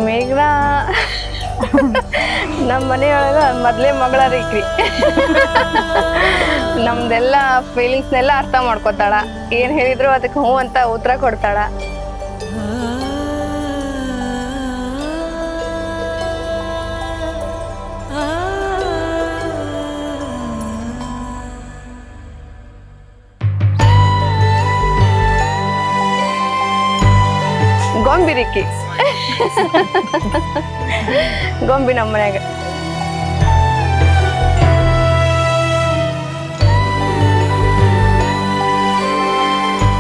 ಮೇಘನಾ ನಮ್ಮ ಮನೆಯೊಳಗ ಮೊದಲೇ ಮಗಳರಿಕ್ರಿ. ನಮ್ದೆಲ್ಲ ಫೀಲಿಂಗ್ಸ್ನೆಲ್ಲ ಅರ್ಥ ಮಾಡ್ಕೊತಾಳ. ಏನು ಹೇಳಿದ್ರು ಅದಕ್ಕೆ ಹ್ಞೂ ಅಂತ ಉತ್ತರ ಕೊಡ್ತಾಳ. ಗೊಂಬಿರಿಕ್ಕಿ ಗೊಂಬಿ ನಮ್ಮ ಮನ್ಯಾಗ.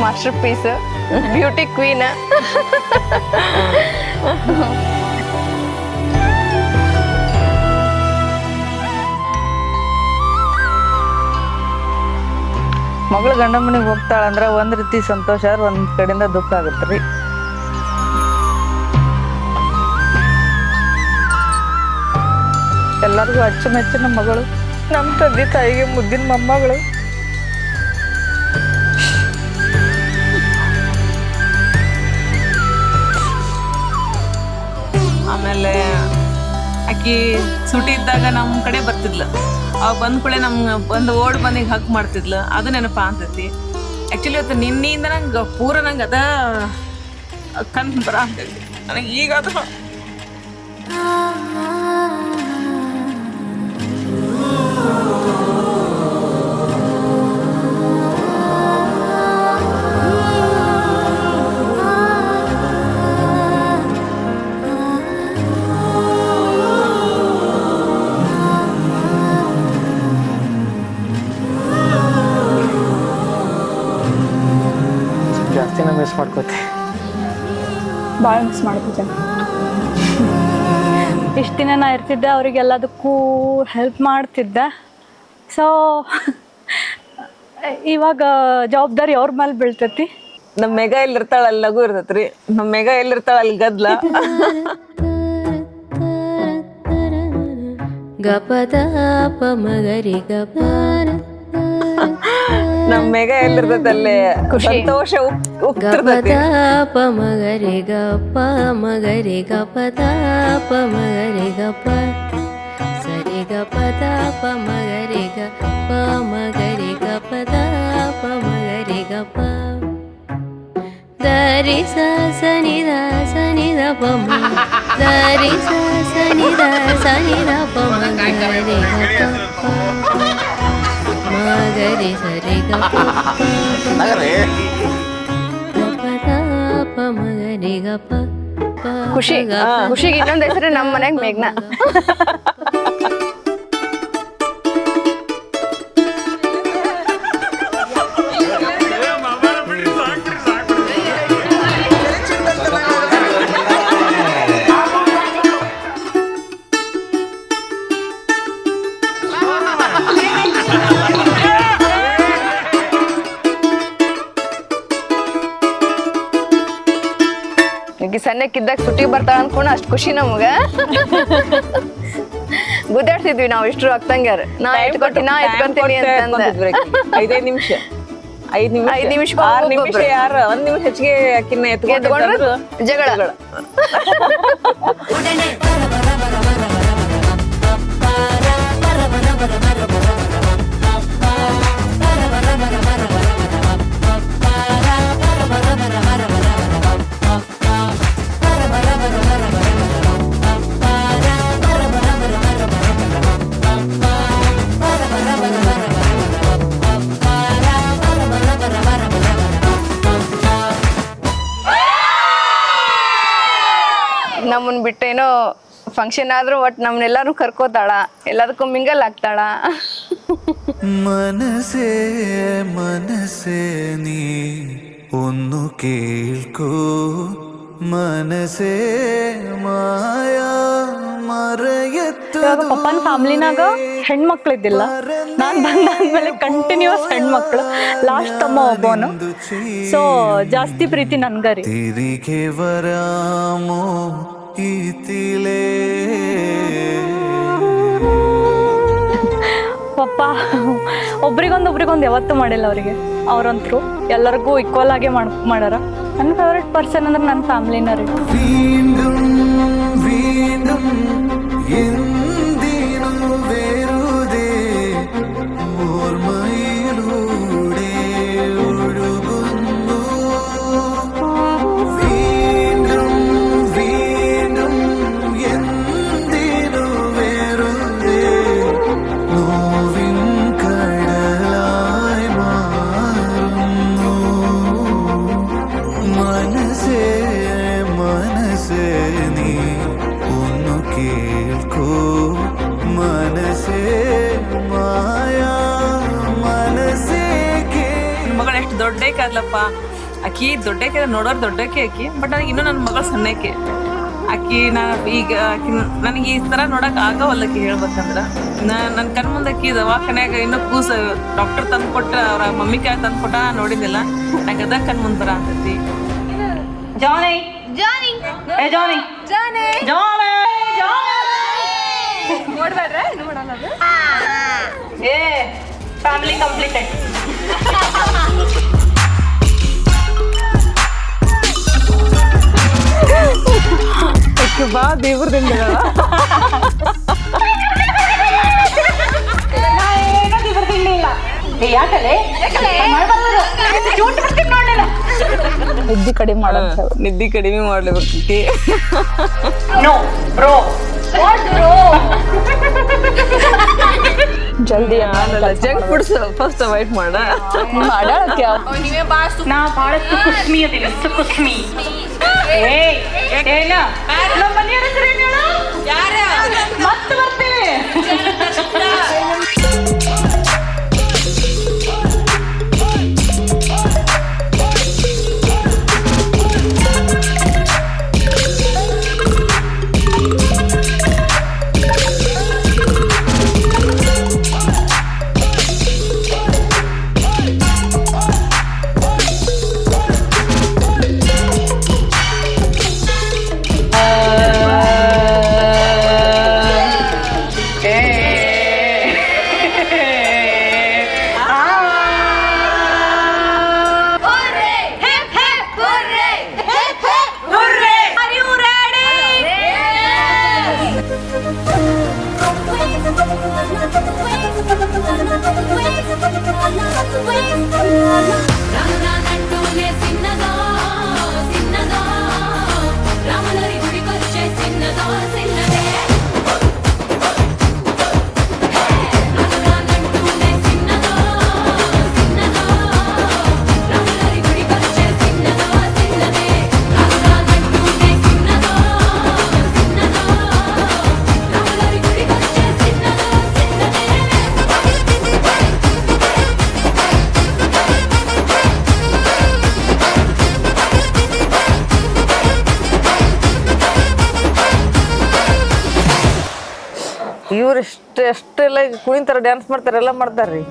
Masterpiece, beauty queen. ಮಗಳು ಗಂಡ ಮನೆಗೆ ಹೋಗ್ತಾಳಂದ್ರೆ ಒಂದ್ ರೀತಿ ಸಂತೋಷ, ಒಂದ್ ಕಡೆಯಿಂದ ದುಃಖ ಆಗತ್ರಿ. ಎಲ್ಲರಿಗೂ ಅಚ್ಚುಮೆಚ್ಚಿನ ಮಗಳು, ನಮ್ಮ ತಂದೆ ತಾಯಿಗೆ ಮುದ್ದಿನ ಮೊಮ್ಮಗಳು. ಆಮೇಲೆ ಆಕಿ ಸುಟಿ ಇದ್ದಾಗ ನಮ್ಮ ಕಡೆ ಬರ್ತಿದ್ಲ. ಅವಾಗ ಬಂದ ಕೂಡಲೇ ನಮ್ಗೆ ಬಂದು ಓಡ್ ಬಂದಿಗೆ ಹಕ್ ಮಾಡ್ತಿದ್ಲು. ಅದು ನೆನಪ ಅಂತೈತಿ. ಆ್ಯಕ್ಚುಲಿ ಇವತ್ತು ನಿನ್ನೆಯಿಂದ ನಂಗೆ ಪೂರ ನಂಗೆ ಅದ ಕಣ್ ಬರ ಅಂತೈತಿ ನನಗೆ. ಈಗ ಅದು ಜಾಸ್ತಿನ ಮಿಸ್ ಮಾಡ್ಕೋತಿ. ಭಾಳ ಮಿಸ್ ಮಾಡ್ಕೋತೇನೆ. ಇಷ್ಟು ದಿನ ನಾ ಇರ್ತಿದ್ದೆ, ಅವ್ರಿಗೆಲ್ಲದಕ್ಕೂ ಹೆಲ್ಪ್ ಮಾಡ್ತಿದ್ದೆ. ಸೊ ಇವಾಗ ಜವಾಬ್ದಾರಿ ಅವ್ರ ಮೇಲೆ ಬೀಳ್ತೈತಿ. ನಮ್ಮ ಮೆಗ ಎಲ್ಲಿರ್ತಾಳ ಅಲ್ಲಿ ಲಘು ಇರ್ತೈತ್ರಿ. ನಮ್ಮ ಮೆಗ ಎಲ್ಲಿರ್ತಾಳ ಅಲ್ಲಿ ಗದ್ಲ. ಗಪದ ಮಗರಿ ಗಪ. ನಮ್ಮ ಮೆಗ ಎಲ್ಲಿರ್ತೈತೆ ಅಲ್ಲಿ ಸಂತೋಷ ಉಕ್ತಿರ್ತೈತಿ. ಗಪ ಮಗರಿ ಗಪ ಮಗರಿ ಗಪದ ಮಗರಿ ಗಪ ಸರಿ ಗಪದ ಮಗರಿ ಗಪ ಮಗರಿ ಗಪದ ಮಗರಿ ಗಪ ದರಿ ಸನಿ ದ ಪ ದರಿ ಸನಿ ದ ಪ ಮಗರಿ ಗಪ ಮಗರಿ ಸರಿ ಗಪ ಮಗರಿ ಗಪ. ಖುಷಿ ಖುಷಿಗೆ ಇನ್ನೊಂದು ಹೆಸರು ನಮ್ಮ ಮನ್ಯಾಗ ಮೇಘನಾ. ಸಣ್ಣಕ್ಕಿದ್ದಾಗ ಸುಟ್ಟಿಗೆ ಬರ್ತಾಳ ಅನ್ಕೊಂಡು ಅಷ್ಟು ಖುಷಿ ನಮಗ. ಗುದ್ದಾಡ್ತಿದ್ವಿ ನಾವು ಇಷ್ಟರು ಅಕ್ಕಂಗ್ಯಾರ. ನಾ ಇಟ್ಕೊತೀನಿ ಅಂತಂದ 5 ನಿಮಿಷ 5 ನಿಮಿಷ 6 ನಿಮಿಷ ಯಾರು 1 ನಿಮಿಷ ಹೆಚ್ಚಿಗೆ ಅಕ್ಕಿನ ಎತ್ಕೊಂಡು ಜಗಳ. ನಮ್ಮನ್ ಬಿಟ್ಟೇನೋ ಫಂಕ್ಷನ್ ಆದ್ರೂ ಒಟ್ಟು ನಮ್ಮನ್ನೆಲ್ಲಾರು ಕರ್ಕೋತಾಳ, ಎಲ್ಲದಕ್ಕೂ ಮಿಂಗಲ್ ಆಗ್ತಾಳ. ಮನಸೇ ಮನಸೇ ನೀ ಒಂದು ಕೇಳ್ಕೋ, ಮನಸೇ ಮಾಯಾ ಮರೆಯತ್ತು. ಇವಾಗ ಪಪ್ಪನ ಫ್ಯಾಮಿಲಿನಾಗ ಹೆಣ್ಮಕ್ಳಿದ್ದಿಲ್ಲ. ನಾನು ಬಂದಾದ್ಮೇಲೆ ಕಂಟಿನ್ಯೂಸ್ ಹೆಣ್ಮಕ್ಳು, ಲಾಸ್ಟ್ ತಮ್ಮ ಒಬ್ಬನು. ಸೊ ಜಾಸ್ತಿ ಪ್ರೀತಿ ನನ್ಗರಿ. ತಿರಿಗೆ ವರಾಮೋ ಈತಿಲೇ ಪಪ್ಪ ಒಬ್ರಿಗೊಂದು ಯಾವತ್ತೂ ಮಾಡಿಲ್ಲ ಅವರಿಗೆ. ಅವ್ರಂತರು ಎಲ್ಲರಿಗೂ ಈಕ್ವಲ್ ಆಗೇ ಮಾಡ್ಯಾರ. ನನ್ನ ಫೇವ್ರೆಟ್ ಪರ್ಸನ್ ಅಂದ್ರೆ ನನ್ನ ಫ್ಯಾಮಿಲಿನ ರೀ. വീണ്ടും എന്തിനു വെറുതെ ഓർമ്മയിലൂടെ ഒഴുകുന്നു വീണ്ടും വീണ്ടും എന്തിനു വെറുതെ നോവിൻ കടലായി മാറുന്നു മനസ്സേ മനസ്സേ നീ ഒന്നു കേൾക്കൂ മനസ്സೇ ಮಾಯಾ മനസ്സೇ ಮಗಳು ಎಷ್ಟು ದೊಡ್ಡಕ್ಕೆ ಆದ್ಲಪ್ಪ. ಆಕಿ ದೊಡ್ಡಕ್ಕೆ ನೋಡೋರು ದೊಡ್ಡಕ್ಕೆ ಆಕಿ, ಬಟ್ ನನಗೆ ಇನ್ನೂ ನನ್ನ ಮಗಳು ಸಣ್ಣಕ್ಕೆ ಆಕಿ. ಈಗ ಆಕಿ ನನಗೆ ಈ ಥರ ನೋಡಕ್ಕೆ ಆಗವಲ್ಲಕಿ ಹೇಳ್ಬೇಕಂದ್ರೆ. ನನ್ನ ಕಣ್ ಮುಂದೆ ಆಕಿ ದವಾಖಾನ್ಯಾಗ ಇನ್ನೂ ಕೂಸ ಡಾಕ್ಟರ್ ತಂದು ಕೊಟ್ಟ ಅವ್ರ ಮಮ್ಮಿ ಕಾಯಿ ತಂದು ಕೊಟ್ಟ ನೋಡಿದ್ದಿಲ್ಲ. ನಂಗೆ ಅದ ಕಣ್ ಮುಂದೆ ಬರ ಅಂತೈತಿ. ಜಾನಿ ಜಾನಿ ಏ ಜಾನಿ ಜಾನಿ ಜಾನಿ ನೋಡ್ಬೇಡ್ರೆ ಇನ್ನು ಮಾಡಲ್ಲ ಅದು. ಏ ಫ್ಯಾಮಿಲಿ ಕಂಪ್ಲೀಟೆಡ್. ಬಾ ದೇವ್ರದಿಂದ ನಿದ್ದಿ ಕಡಿಮೆ ಮಾಡಂತ ನಿದ್ದಿ ಕಡಿಮೆ ಮಾಡ್ಲೇಬೇಕು. ನೋ ಬ್ರೋ ಜಲ್ದಿ ಜಂಕ್ ಫುಡ್ಸ್ ಫಸ್ಟ್ ಅವಾಯ್ಡ್ ಮಾಡ. ನೀವೇ ಬಾಳ ನಾ ಬಹಳಷ್ಟು ಕುಸ್ಮಿ ಅದೀನಿ ಕುಸ್ಮಿ. ಏನ ನಮ್ಮ ಮನೆಯ ಹೆಸರೇನು ಹೇಳು? ಮತ್ತೆ ಬರ್ತೀನಿ. రామనానంటూనే చిన్నదో చిన్నదో రాములరి గుడికొచ్చే చిన్నదో చిన్నదే రామనానంటూనే చిన్నదో చిన్నదో రాములరి గుడికొచ్చే చిన్నదో చిన్నదే రామనానంటూనే చిన్నదో చిన్నదో రాములరి గుడికొచ్చే చిన్నదో చిన్నదే. ಇವ್ರು ಎಷ್ಟೆಲ್ಲ ಕುಣಿತಾರ ಡ್ಯಾನ್ಸ್ ಮಾಡ್ತಾರೆ ಎಲ್ಲ ಮಾಡ್ತಾರ್ರಿ.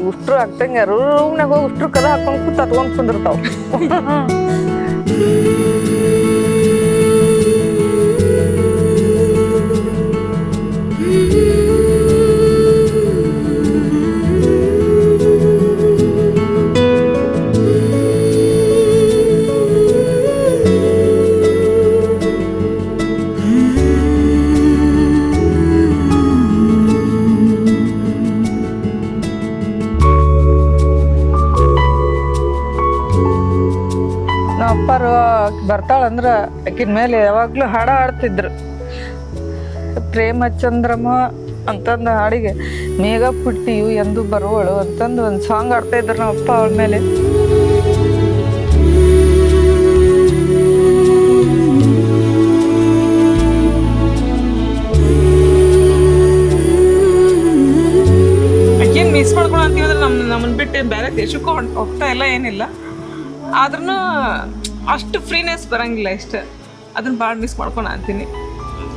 ಉಷ್ಟ್ರು ಹಾಕ್ತಂಗೆ ರೂಮ್ನಾಗ ಹೋಗಿ ಉಷ್ಟ್ರು ಕದ ಹಾಕೊಂಡು ಕೂತ್ ಹತ್ಕೊಂಡ್ ಕುಂದಿರ್ತಾವ. ನಮ್ಮ ಅಪ್ಪಾರು ಬರ್ತಾಳಂದ್ರ ಆಕಿನ ಮೇಲೆ ಯಾವಾಗ್ಲೂ ಹಾಡ ಹಾಡ್ತಿದ್ರು. ಪ್ರೇಮ ಚಂದ್ರಮ ಅಂತಂದು ಹಾಡಿಗೆ ಮೇಘ ಪುಟ್ಟಿಯು ಎಂದು ಬರುವಳು ಅಂತಂದು ಒಂದು ಸಾಂಗ್ ಆಡ್ತಾ ಇದ್ರು ನಮ್ಮ ಅಪ್ಪ ಅವಳ ಮೇಲೆ. ಆಕೇನು ಮಿಸ್ ಮಾಡ್ಕೊಂಡು ಅಂತೀವಂದ್ರೆ ನಮ್ಮನ್ನ ಬಿಟ್ಟು ಬೇರೆ ದೇಶಕ್ಕೂ ಹೋಗ್ತಾ ಇಲ್ಲ ಏನಿಲ್ಲ. ಆದ್ರೂ ಅಷ್ಟು ಫ್ರೀನೆಸ್ ಬರಂಗಿಲ್ಲ ಇಷ್ಟು. ಅದನ್ನ ಭಾಳ ಮಿಸ್ ಮಾಡ್ಕೊಂಡು ಅಂತೀನಿ.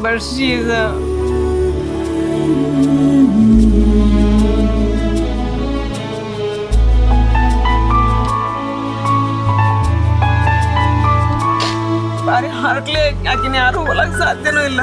ಬಟ್ ಶಿ ಈಸ್ ಭಾರಿ ಹಾರ್ಟ್ಲಿ. ಆಕಿನ ಯಾರು ಹೋಗಕ್ಕೆ ಸಾಧ್ಯನೂ ಇಲ್ಲ.